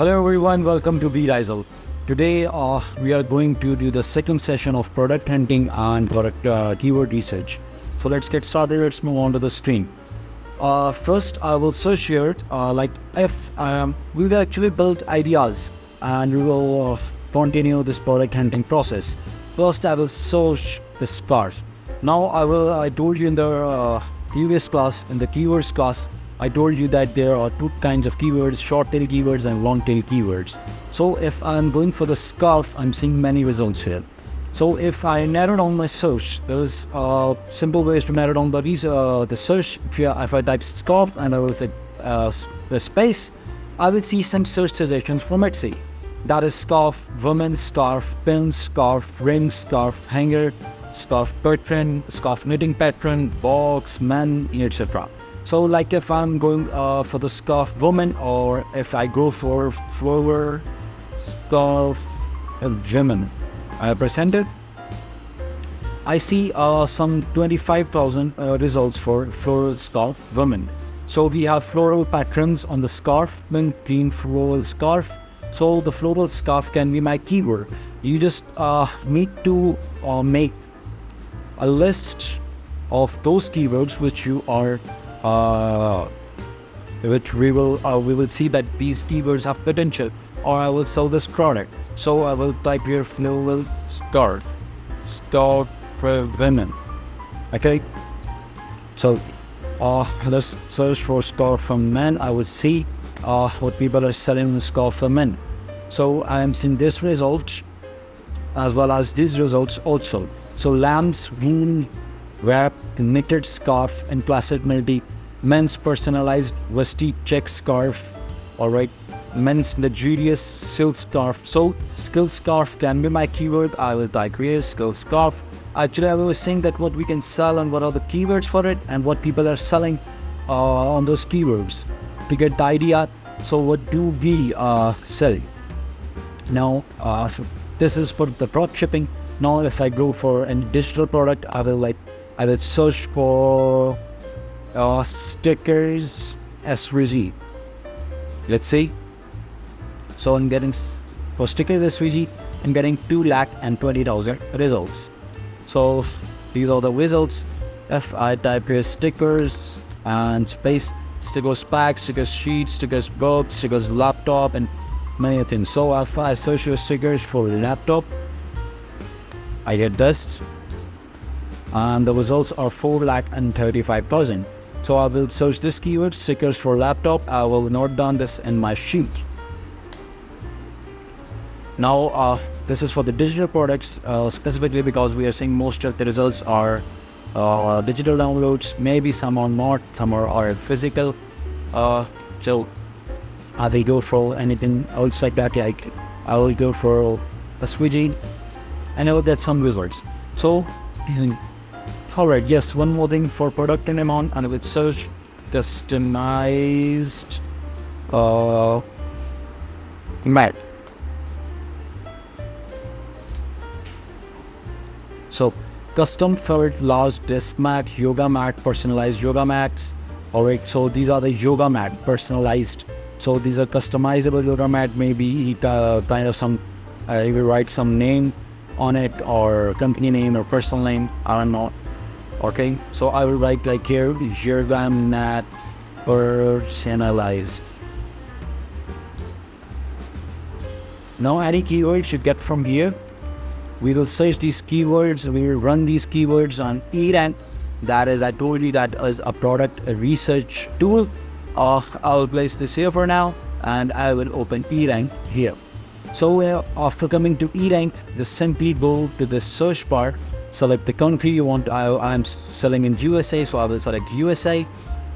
Hello everyone, welcome to Ryzel. Today we are going to do the second session of product hunting and product keyword research. So let's get started, let's move on to the screen. First I will search here we will actually build ideas and we will continue this product hunting process. First I will search the scarf. Now I told you in the previous class, in the keywords class, I told you that there are two kinds of keywords, short tail keywords and long tail keywords. So if I'm going for the scarf, I'm seeing many results here. So if I narrow down my search, there's simple ways to narrow down the search. If I type scarf and I will type the space, I will see some search suggestions from Etsy. That is scarf, women's scarf, pin, scarf, ring, scarf, hanger, scarf pattern, scarf knitting pattern, box, men, etc. So like if I'm going for the scarf woman, or if I go for flower scarf women, I present it. I see some 25,000 results for floral scarf women. So we have floral patterns on the scarf, green floral scarf. So the floral scarf can be my keyword. You just need to make a list of those keywords which you are which we will see that these keywords have potential, or I will sell this product. So I will type here floral scarf for women. Okay, so let's search for scarf for men. I will see what people are selling scarf for men. So I am seeing this result as well as these results also. So lambs, wool, wrap, knitted scarf and classic melody, men's personalized vesty check scarf, alright, men's luxurious silk scarf. So silk scarf can be my keyword. I will type here silk scarf. Actually I was saying that what we can sell and what are the keywords for it and what people are selling on those keywords to get the idea. So what do we sell? Now this is for the drop shipping. Now if I go for a digital product, I will search for stickers SVG. Let's see. So I'm getting for stickers SVG, I'm getting 220,000 results. So these are the results. If I type here stickers and space, stickers pack, stickers sheet, stickers book, stickers laptop, and many things. So if I search your stickers for laptop, I get this, and the results are 435,000. So I will search this keyword, stickers for laptop. I will note down this in my sheet. Now this is for the digital products specifically because we are seeing most of the results are digital downloads. Maybe some are not, some are physical. So I will go for anything else like that. Like I will go for a Swiggy and I will get some results. So alright, yes, one more thing for product and amount, and I will search customized mat. So custom felt large desk mat, yoga mat, personalized yoga mats. Alright, so these are the yoga mat personalized. So these are customizable yoga mat, maybe kind of some you will write some name on it, or company name or personal name, I don't know. Okay, so I will write like here yoga mat personalized. Now any keywords you get from here, we will search these keywords, we will run these keywords on eRank. That is, I told you, that is a product research tool. I'll place this here for now and I will open eRank here. So after coming to eRank, just simply go to the search bar, select the country you want. I'm selling in USA, so I will select USA,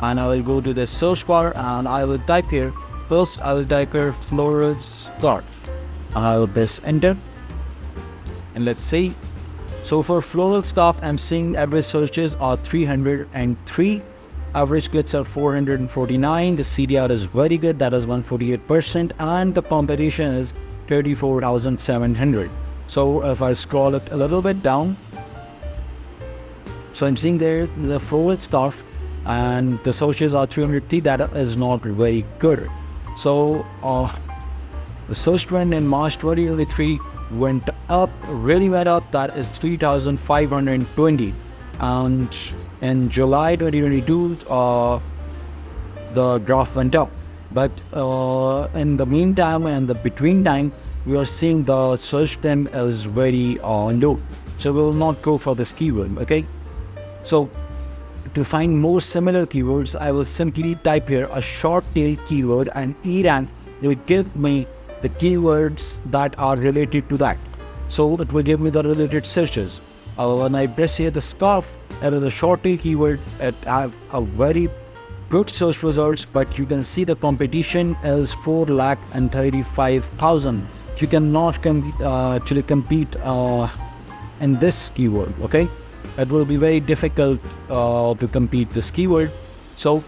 and I will go to the search bar and I will type here, first I will type here floral scarf, and I will press enter, and let's see. So for floral scarf, I'm seeing average searches are 303, average clicks are 449, the CDR is very good, that is 148%, and the competition is 34,700. So if I scroll it a little bit down, so I'm seeing there the floral scarf and the searches are 303. That is not very good. So The search trend in March 2023 went up, really went up. That is 3,520. And in July 2022, the graph went up. But in the meantime and the between time, we are seeing the search trend is very low. So we will not go for this keyword, okay? So to find more similar keywords, I will simply type here a short tail keyword, and eRank will give me the keywords that are related to that. So it will give me the related searches. When I press here the scarf, it is a short tail keyword. It have a very good search results, but you can see the competition is 4,35,000. You cannot actually compete in this keyword, okay? It will be very difficult to compete this keyword. So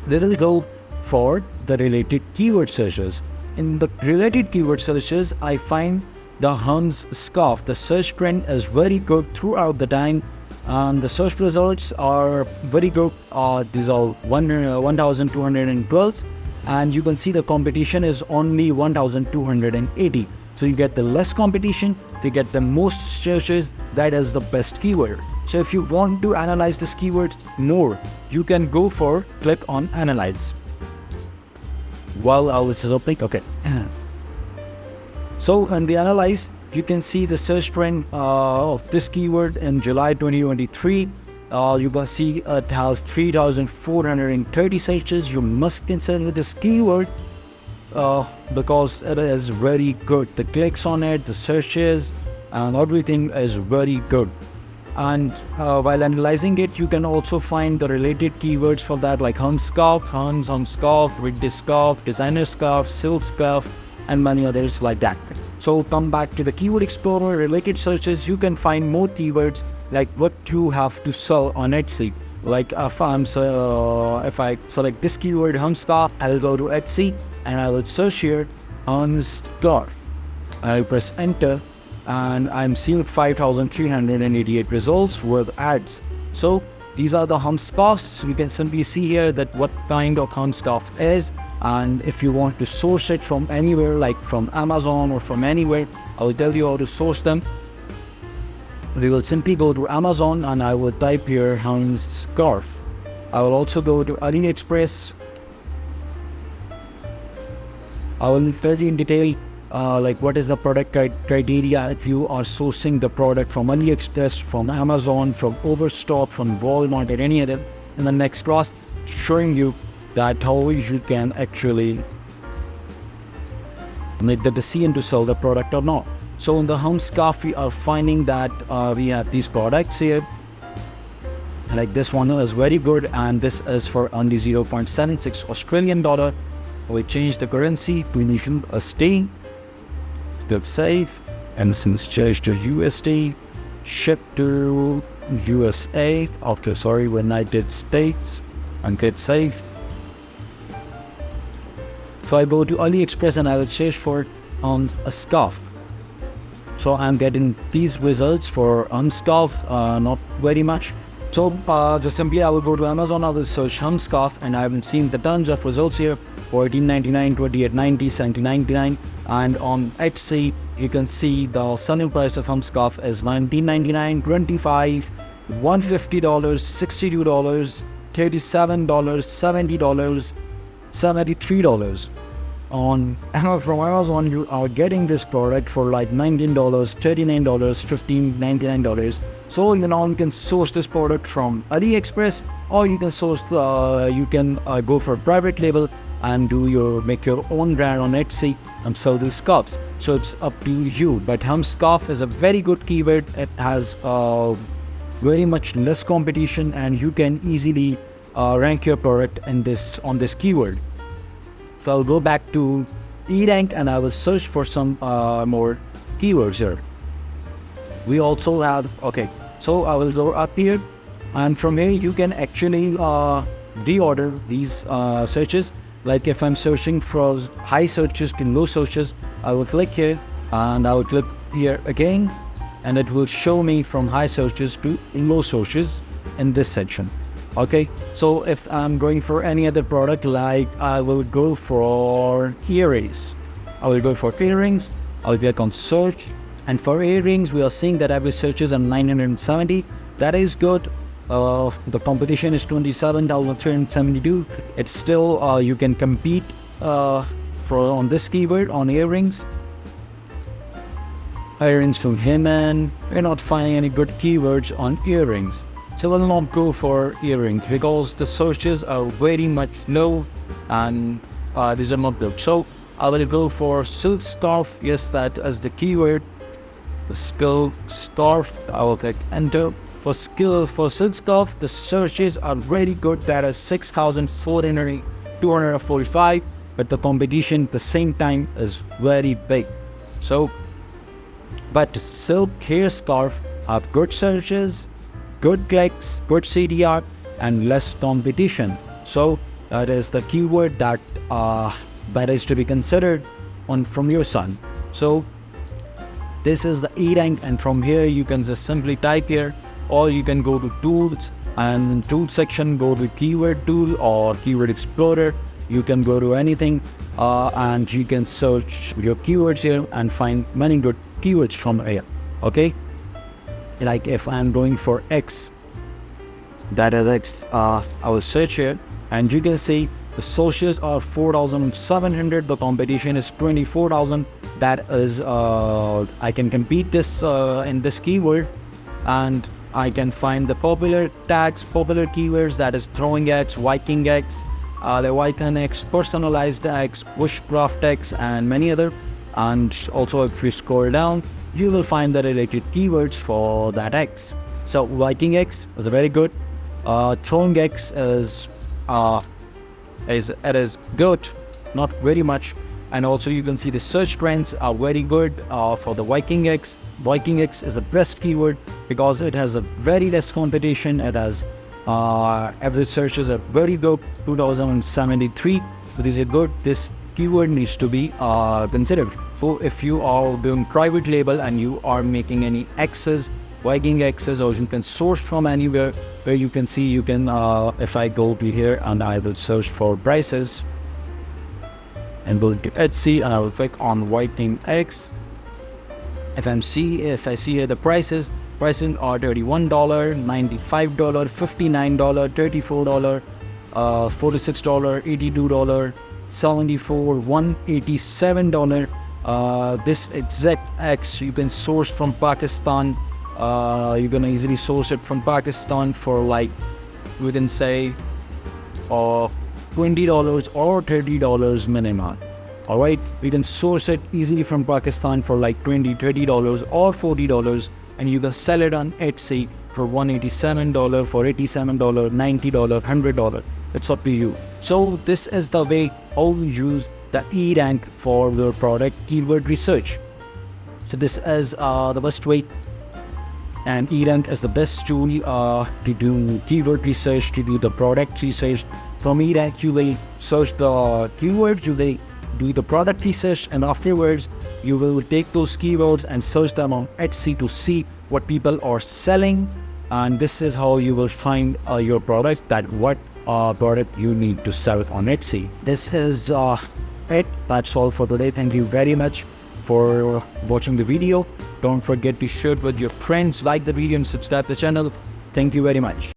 we will go for the related keyword searches. In the related keyword searches, I find the Hans scarf. The search trend is very good throughout the time, and the search results are very good. These are 1,212, and you can see the competition is only 1,280. So you get the less competition, to get the most searches. That is the best keyword. So if you want to analyze this keyword more, you can go for click on analyze. While I was opening, okay. So in the analyze, you can see the search trend of this keyword in July 2023. You can see it has 3,430 searches. You must consider this keyword because it is very good. The clicks on it, the searches, and everything is very good. And while analyzing it, you can also find the related keywords for that, like Hans scarf, Hans scarf, Ridley scarf, designer scarf, silk scarf, and many others like that. So come back to the Keyword Explorer related searches. You can find more keywords like what you have to sell on Etsy. Like if I select this keyword, Hans scarf, I'll go to Etsy and I will search here Hans scarf. I'll press enter, and I'm seeing 5,388 results with ads. So these are the Hans scarves. You can simply see here that what kind of Hans scarf is, and if you want to source it from anywhere, like from Amazon or from anywhere, I will tell you how to source them. We will simply go to Amazon and I will type here Hans scarf. I will also go to AliExpress. I will tell you in detail like what is the product criteria if you are sourcing the product from AliExpress, from Amazon, from Overstock, from Walmart, or any other in the next class, showing you that how you can actually make the decision to sell the product or not. So in the Hans scarf, we are finding that we have these products here. Like this one is very good, and this is for only 0.76 Australian dollar. We change the currency to USD. Click save, and since change to USD, ship to USA. Okay, sorry, United States, and click save. So I go to AliExpress and I will search for on a scarf. So I'm getting these results for on scarf, not very much. So just simply I will go to Amazon, I will search Hans scarf, and I have seen the tons of results here. $14.99, $28.90, $17.99, and on Etsy you can see the selling price of Hans scarf is $19.99, $25, $150, $62, $37, $70, $73. From Amazon, you are getting this product for like $19, $39, $15, $99. So you can source this product from AliExpress, or you can source go for private label and make your own brand on Etsy and sell these scarves. So it's up to you. But Hans scarf is a very good keyword. It has very much less competition, and you can easily rank your product on this keyword. So I'll go back to eRank and I will search for some more keywords here. We also have, so I will go up here, and from here you can actually reorder these searches. Like if I'm searching for high searches to low searches, I will click here and I will click here again, and it will show me from high searches to low searches in this section. Okay, so if I'm going for any other product, like I will go for earrings. I will go for earrings. I'll click on search. And for earrings, we are seeing that average searches are 970. That is good. The competition is 27,372. It's still, you can compete on this keyword on earrings. Earrings from Heman. We're not finding any good keywords on earrings. So we'll not go for earrings because the searches are very much low and these are not good. So I will go for silk scarf. Yes, that is the keyword. The silk scarf. I will click enter. For silk scarf, the searches are very good. That is 6,245. But the competition at the same time is very big. So, but silk hair scarf have good searches, good clicks, good CDR, and less competition. So that is the keyword that is to be considered from your side. So this is the eRank, and from here you can just simply type here, or you can go to tools, and in tools section go to keyword tool or keyword explorer. You can go to anything and you can search your keywords here and find many good keywords from here. Okay, like if I'm going for X, that is X, I will search here and you can see the searches are 4,700. The competition is 24,000. That is I can compete this in this keyword, and I can find the popular tags, popular keywords, that is throwing X, Viking X, the Viking X, personalized X, bushcraft X, and many other. And also if you scroll down, you will find the related keywords for that X. So Viking X is very good. Throwing X is good, not very much. And also you can see the search trends are very good for the Viking X. Viking X is the best keyword because it has a very less competition. It has average searches are very good, 2073. So this is good. This keyword needs to be considered. So if you are doing private label and you are making any X's, Viking X's, or you can source from anywhere where you can see, you can if I go to here and I will search for prices and go to Etsy and I will click on Viking X. If I see here the prices are $31, $95, $59, $34, $46, $82, $74, $187. This exact X you can source from Pakistan. You're gonna easily source it from Pakistan for like, we can say $20 or $30 minimum. Alright, we can source it easily from Pakistan for like $20, $30 or $40, and you can sell it on Etsy for $187, for $87, $90, $100. It's up to you. So this is the way how you use the eRank for your product keyword research. So this is the best way, and eRank is the best tool to do keyword research, to do the product research. From eRank you will search the keywords, you will do the product research, and afterwards you will take those keywords and search them on Etsy to see what people are selling, and this is how you will find your product, that what product you need to sell on Etsy. This is it. That's all for today. Thank you very much for watching the video. Don't forget to share it with your friends, like the video and subscribe the channel. Thank you very much.